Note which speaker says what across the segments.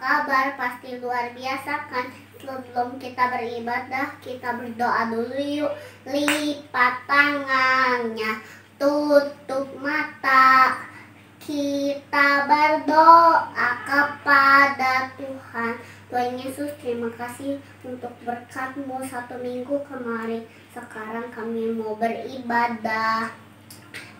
Speaker 1: kabar? Pasti luar biasa kan? Sebelum kita beribadah, kita berdoa dulu yuk. Lipat tangannya, tutup mata. Kita berdoa kepada Tuhan. Tuhan Yesus, terima kasih untuk berkat-Mu 1 minggu kemarin. Sekarang kami mau beribadah.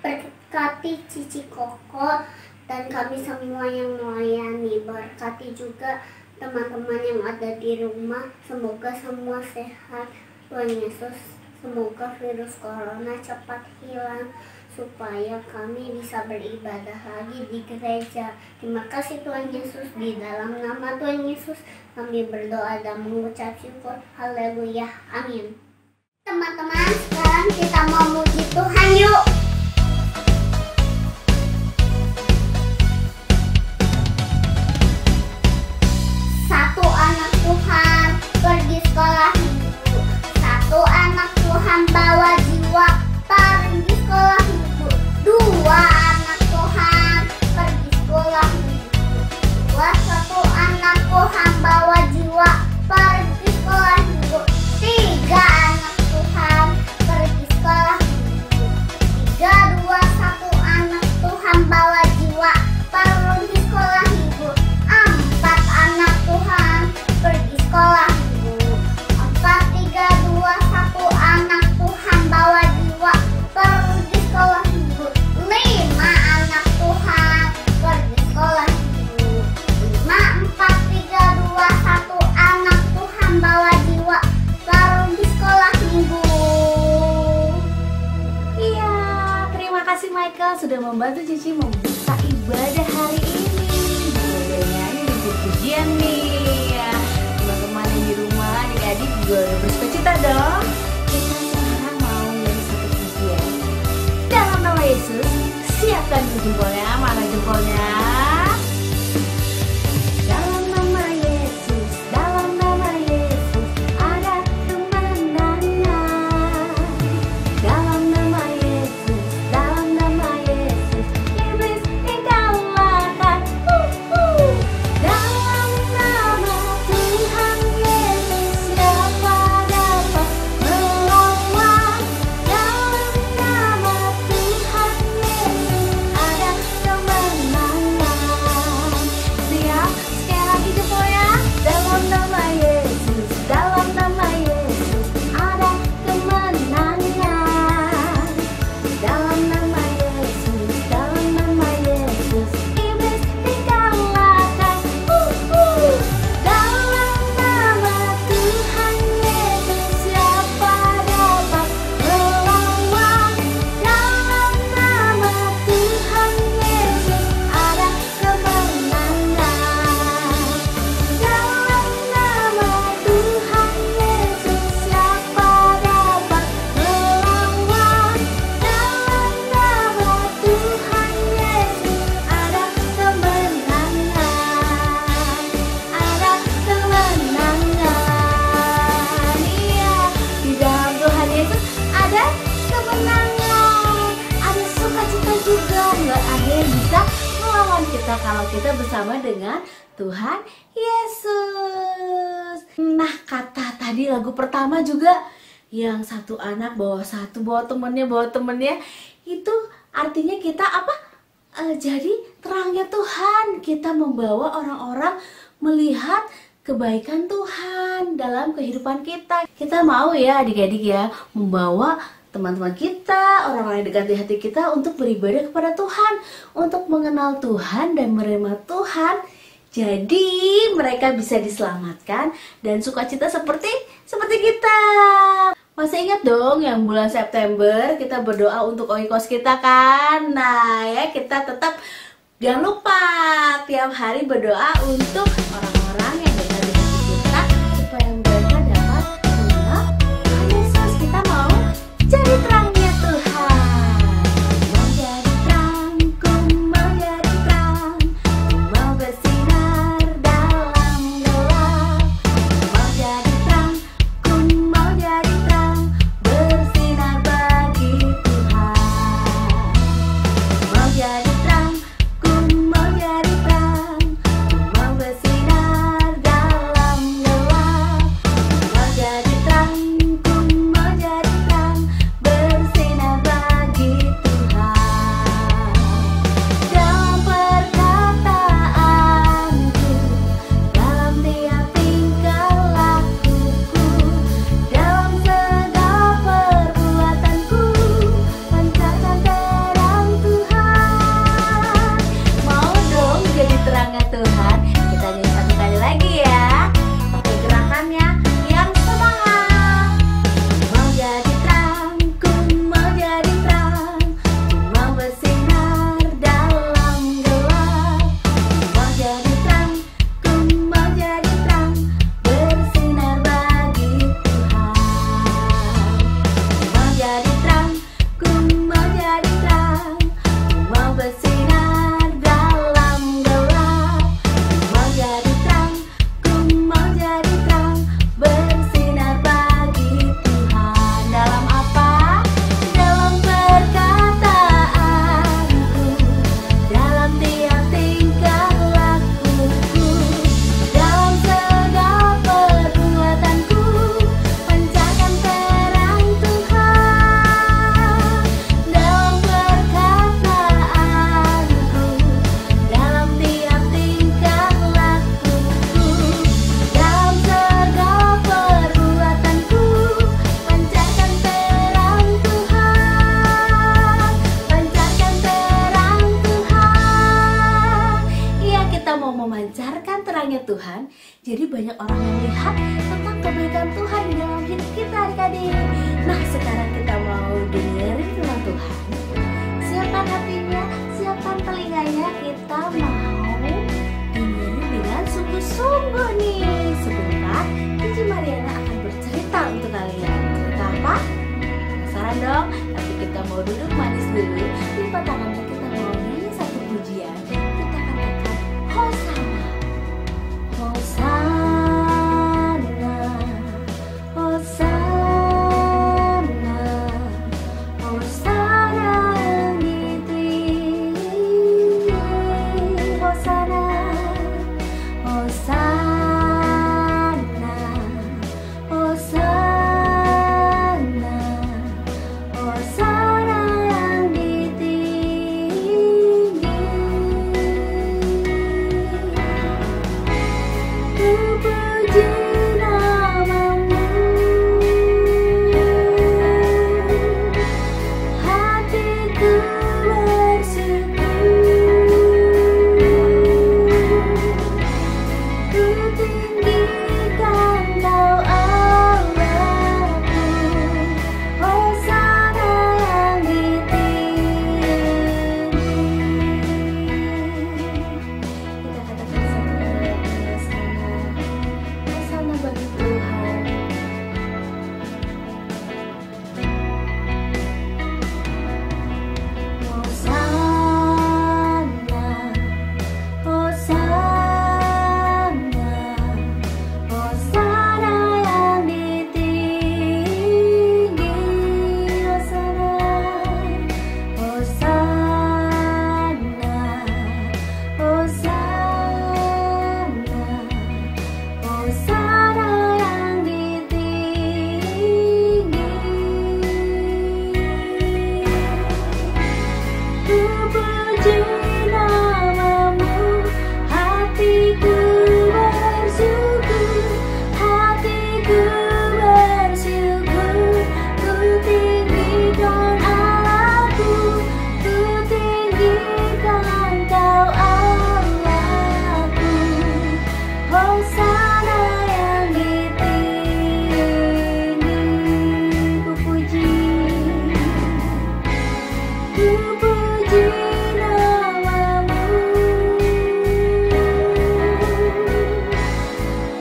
Speaker 1: Berkati Cici Koko dan kami semua yang melayani. Berkati juga teman-teman yang ada di rumah. Semoga semua sehat. Tuhan Yesus, semoga virus corona cepat hilang supaya kami bisa beribadah lagi di gereja. Terima kasih Tuhan Yesus. Di dalam nama Tuhan Yesus kami berdoa dan mengucap syukur. Haleluya. Amin. Teman-teman, sekarang kita mau muji Tuhan yuk. Satu anak Tuhan pergi sekolah minggu. Satu anak Tuhan bawa jiwa pergi sekolah minggu. Dua anak Tuhan pergi sekolah minggu. Satu anak Tuhan bawa jiwa pergi sekolah minggu. Tiga anak Tuhan pergi sekolah minggu. Tiga, dua, satu anak Tuhan bawa jiwa pergi sekolah minggu. Empat anak Tuhan pergi sekolah minggu. Empat, tiga, dua, satu anak Tuhan bawa jiwa pergi sekolah minggu. Lima anak Tuhan pergi sekolah minggu. Lima, empat, tiga, dua, satu anak Tuhan bawa jiwa pergi sekolah minggu.
Speaker 2: Iya, terima kasih Michael sudah membantu Cici membuka ibadah hari ini. Boleh nyanyi di pujian nih ya. Teman-teman yang di rumah, adik-adik juga bersuka cita dong. Kita sekarang mau nyanyi satu pujian. Dalam nama Yesus, siapkan jempolnya. Mana jempolnya? Dalam nama Yesus, dalam nama Yesus ada kemenangan. Dalam nama Yesus, dalam nama Yesus iblis dikalahkan. Dalam nama Tuhan Yesus siapa dapat melawan? Dalam nama Tuhan Yesus ada kemenangan. Siap, sekali lagi jempolnya. Dalam nama Yesus, dalam nama Yesus ada kemenangan. Dalam nama Yesus, dalam nama Yesus iblis dikalahkan. Dalam nama Tuhan Yesus siapa dapat melawan? Dalam nama Tuhan Yesus ada kemenangan. Dalam nama Tuhan Yesus siapa dapat melawan? Dalam nama Tuhan Yesus ada kemenangan. Ada kemenangan. Iya, di dalam Tuhan Yesus ada kemenangan. Ada sukacita juga. Nggak ada yang bisa melawan kita kalau kita bersama dengan Tuhan Yesus. Nah, kata tadi lagu pertama juga yang satu anak bawa satu, bawa temennya itu artinya kita apa? Jadi terangnya Tuhan, kita membawa orang-orang melihat kebaikan Tuhan dalam kehidupan kita. Kita mau ya adik-adik ya membawa teman-teman kita, orang-orang yang dekat di hati kita untuk beribadah kepada Tuhan, untuk mengenal Tuhan dan menerima Tuhan. Jadi mereka bisa diselamatkan dan sukacita seperti kita. Masih ingat dong yang bulan September kita berdoa untuk oikos kita kan? Nah ya, kita tetap jangan lupa tiap hari berdoa untuk orang-orang yang dekat di hati kita supaya mereka dapat mengenal Tuhan Yesus. Kita mau jadi terangnya Tuhan. Mau jadi terang, ku mau jadi terang, ku mau bersinar dalam gelap. Mau jadi terang, ku mau jadi terang, bersinar bagi Tuhan. Mau jadi terang, ku mau jadi terang, ku mau bersinar Tuhan di dalam hidup kita adik-adik. Nah, sekarang kita mau dengerin firman Tuhan. Siapkan hatinya, siapkan telinganya, kita mau dengerin dengan sungguh-sungguh nih. Sebentar, Cici Mariana akan bercerita untuk kalian. Cerita apa? Penasaran dong? Tapi kita mau duduk manis dulu. Lipat tangannya, kita mau nyanyi satu pujian. Kita katakan Hosana. Hosana, Hosana, Hosana yang ditinggi. Hosana, Hosana, Hosana, Hosana yang ditinggi. Puji namamu, hatiku bersyukur. Ku tinggikan Kau Allahku, Hosana yang ditinggi. Kita katakan satu kali Hosana. Hosana bagi Tuhan. Hosana, Hosana, Hosana yang ditinggi. Hosana, Hosana, Hosana, Hosana yang ditinggi. Ku puji namamu, hatiku bersyukur, hatiku bersyukur. Ku tinggikan Allahku, ku tinggikan Kau Allahku, Hosana yang ditinggi. Ku puji namamu,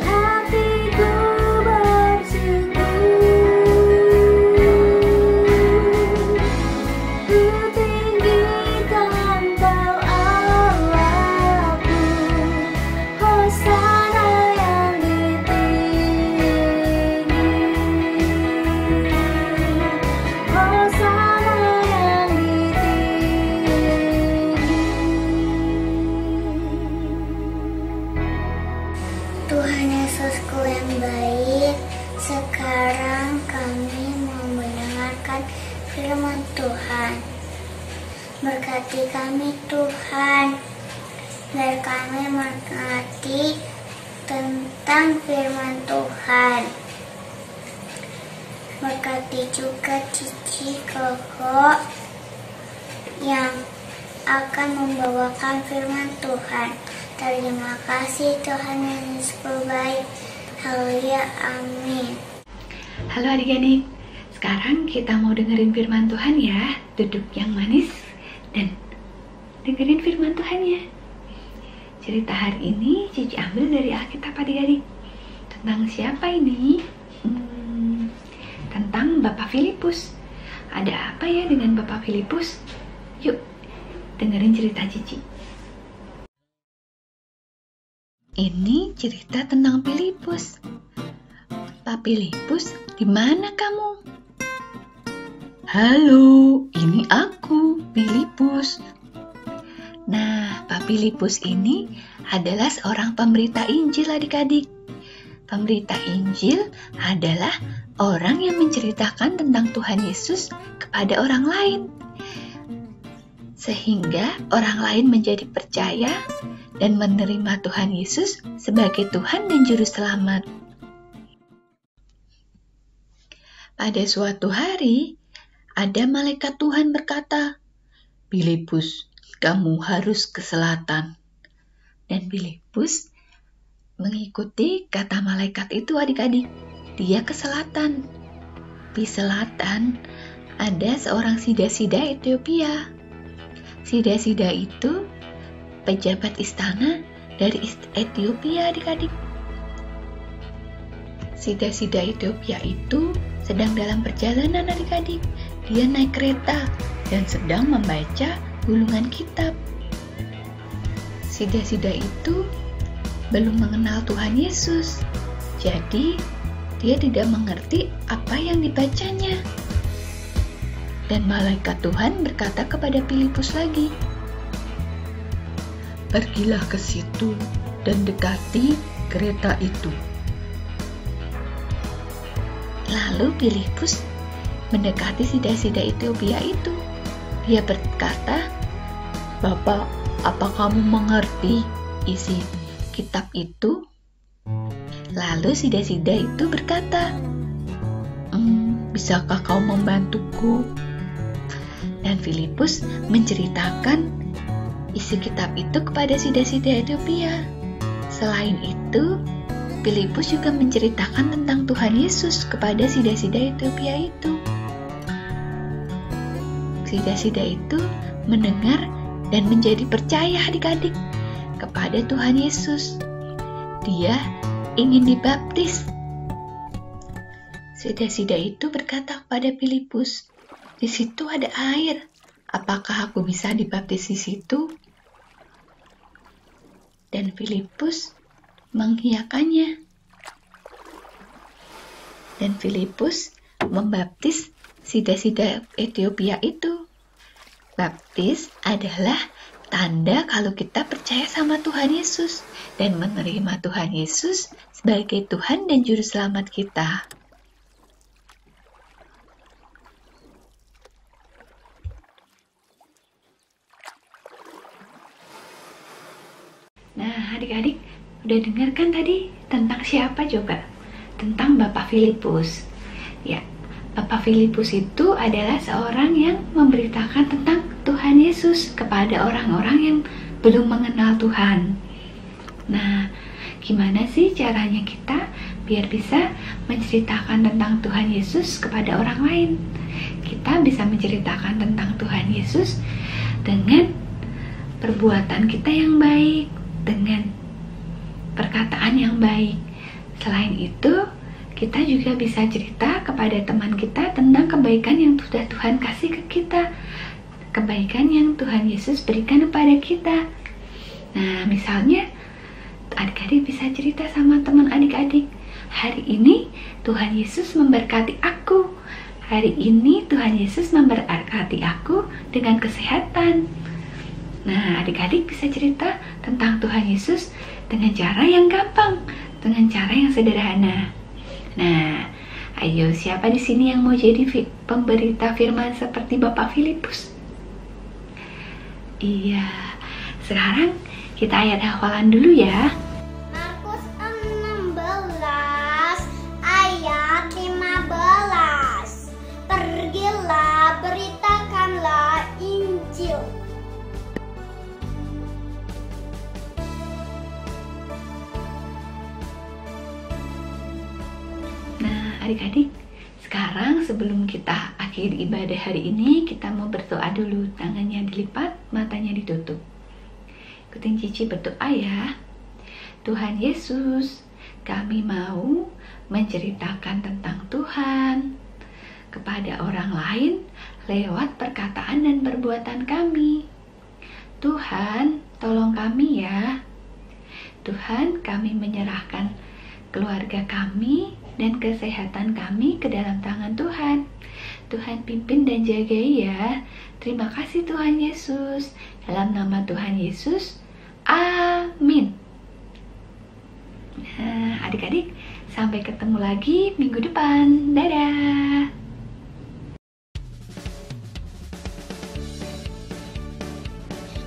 Speaker 2: hatiku bersyukur. Ku tinggikan Kau Allahku, Hosana yang ditinggi. Hosana yang ditinggi.
Speaker 1: Tuhan Yesusku yang baik, sekarang kami mau mendengarkan firman Tuhan. Berkati kami Tuhan, biar kami mengerti tentang firman Tuhan. Berkati juga Cici, Koko yang akan membawakan firman Tuhan. Terima kasih Tuhan Yesusku baik. Haleluya, amin.
Speaker 3: Halo adik-adik, sekarang kita mau dengerin firman Tuhan ya. Duduk yang manis dan dengerin firman Tuhan ya. Cerita hari ini Cici ambil dari Alkitab adik-adik. Tentang siapa ini? Tentang Bapak Filipus. Ada apa ya dengan Bapak Filipus? Yuk, dengerin cerita Cici. Ini cerita tentang Filipus. Pak Filipus, di mana kamu? Halo, ini aku, Filipus. Nah, Pak Filipus ini adalah seorang pemberita Injil adik-adik. Pemberita Injil adalah orang yang menceritakan tentang Tuhan Yesus kepada orang lain. Sehingga orang lain menjadi percaya dan menerima Tuhan Yesus sebagai Tuhan dan Juru Selamat. Pada suatu hari, ada malaikat Tuhan berkata, "Filipus, kamu harus ke selatan." Dan Filipus mengikuti kata malaikat itu adik-adik. dia ke selatan. Di selatan ada seorang sida-sida Ethiopia. Sida-sida itu pejabat istana dari Ethiopia, adik-adik. Sida-sida Ethiopia itu sedang dalam perjalanan, adik-adik. Dia naik kereta dan sedang membaca gulungan kitab. Sida-sida itu belum mengenal Tuhan Yesus, jadi dia tidak mengerti apa yang dibacanya. Dan malaikat Tuhan berkata kepada Filipus lagi, "Pergilah ke situ dan dekati kereta itu." Lalu Filipus mendekati sida-sida Ethiopia itu. Dia berkata, "Bapak, apa kamu mengerti isi kitab itu?" Lalu sida-sida itu berkata, "Bisakah kau membantuku?" Dan Filipus menceritakan isi kitab itu kepada sida-sida Ethiopia. Selain itu, Filipus juga menceritakan tentang Tuhan Yesus kepada sida-sida Ethiopia itu. Sida-sida itu mendengar dan menjadi percaya, adik-adik, kepada Tuhan Yesus. Dia ingin dibaptis. Sida-sida itu berkata kepada Filipus, "Di situ ada air. Apakah aku bisa dibaptis di situ?" Dan Filipus mengiyakannya. Dan Filipus membaptis sida-sida Ethiopia itu. Baptis adalah tanda kalau kita percaya sama Tuhan Yesus dan menerima Tuhan Yesus sebagai Tuhan dan Juru Selamat kita. Nah, adik-adik, udah dengar kan tadi tentang siapa coba? Tentang Bapak Filipus. Ya, Bapak Filipus itu adalah seorang yang memberitakan tentang Tuhan Yesus kepada orang-orang yang belum mengenal Tuhan. Nah, gimana sih caranya kita biar bisa menceritakan tentang Tuhan Yesus kepada orang lain? Kita bisa menceritakan tentang Tuhan Yesus dengan perbuatan kita yang baik, dengan perkataan yang baik. Selain itu, kita juga bisa cerita kepada teman kita tentang kebaikan yang sudah Tuhan kasih ke kita, kebaikan yang Tuhan Yesus berikan kepada kita. Nah, misalnya adik-adik bisa cerita sama teman adik-adik, "Hari ini Tuhan Yesus memberkati aku. Hari ini Tuhan Yesus memberkati aku dengan kesehatan." Nah, adik-adik bisa cerita tentang Tuhan Yesus dengan cara yang gampang, dengan cara yang sederhana. Nah, ayo, siapa di sini yang mau jadi pemberita firman seperti Bapak Filipus? Iya, sekarang kita ayat hafalan dulu ya.
Speaker 1: Markus 16 ayat 15. Pergilah, beritakanlah Injil.
Speaker 3: Adik-adik, sekarang sebelum kita akhiri ibadah hari ini, kita mau berdoa dulu. Tangannya dilipat, matanya ditutup. Ikutin Cici berdoa ya. Tuhan Yesus, kami mau menceritakan tentang Tuhan kepada orang lain lewat perkataan dan perbuatan kami. Tuhan, tolong kami ya. Tuhan, kami menyerahkan keluarga kami dan kesehatan kami ke dalam tangan Tuhan. Tuhan pimpin dan jagai ya. Terima kasih Tuhan Yesus. Dalam nama Tuhan Yesus, amin. Nah, adik-adik, sampai ketemu lagi minggu depan. Dadah.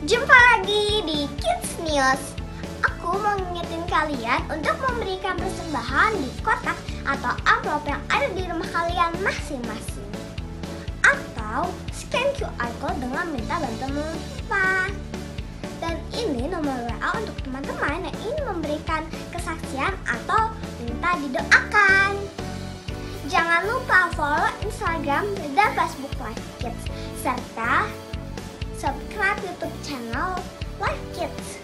Speaker 1: Jumpa lagi di Kids News. Aku mau ngingetin kalian untuk memberikan persembahan di kotak atau amplop yang ada di rumah kalian masing-masing. Atau scan QR code dengan minta bantuan menumpah. Dan ini nomor WA untuk teman-teman yang ingin memberikan kesaksian atau minta didoakan. follow Instagram dan Facebook Live Kids, serta subscribe YouTube channel Live Kids.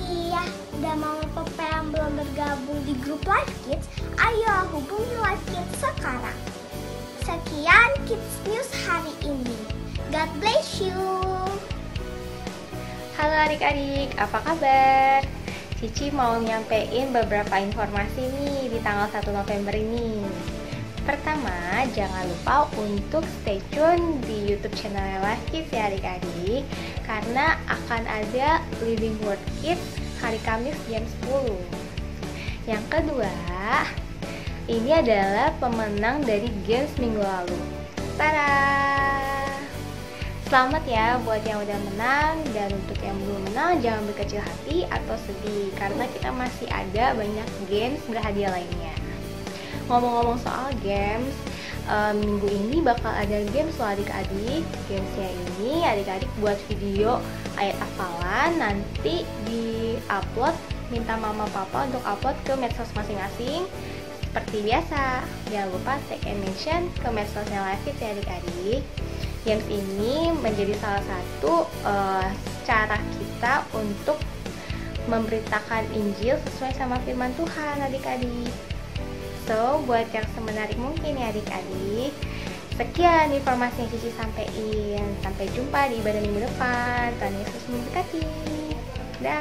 Speaker 1: Iya, udah Mama Papa yang belum bergabung di grup Live Kids, ayo hubungi Live Kids sekarang. Sekian Kids News hari ini. God bless you.
Speaker 4: Halo adik-adik, apa kabar? Cici mau nyampein beberapa informasi nih di tanggal 1 November ini. Pertama, jangan lupa untuk stay tune di YouTube channel Live Kids ya adik-adik, karena akan ada Living Word Kids hari Kamis jam 10. Yang kedua, ini adalah pemenang dari games minggu lalu. Tada! Selamat ya buat yang udah menang, dan untuk yang belum menang jangan berkecil hati atau sedih, karena kita masih ada banyak games berhadiah lainnya. Ngomong-ngomong soal games, minggu ini bakal ada games loh adik-adik. Gamesnya ini adik-adik buat video ayat hafalan, nanti di-upload, minta mama papa untuk upload ke medsos masing-masing. Seperti biasa, jangan lupa tag and mention ke medsosnya Live Kids ya adik-adik. Games ini menjadi salah satu cara kita untuk memberitakan Injil sesuai sama firman Tuhan adik-adik. So, buat yang semenarik mungkin ya adik-adik. Sekian informasi yang Cici sampaikan. Sampai jumpa di ibadah minggu depan. Tuhan Yesus memberkati. Dah.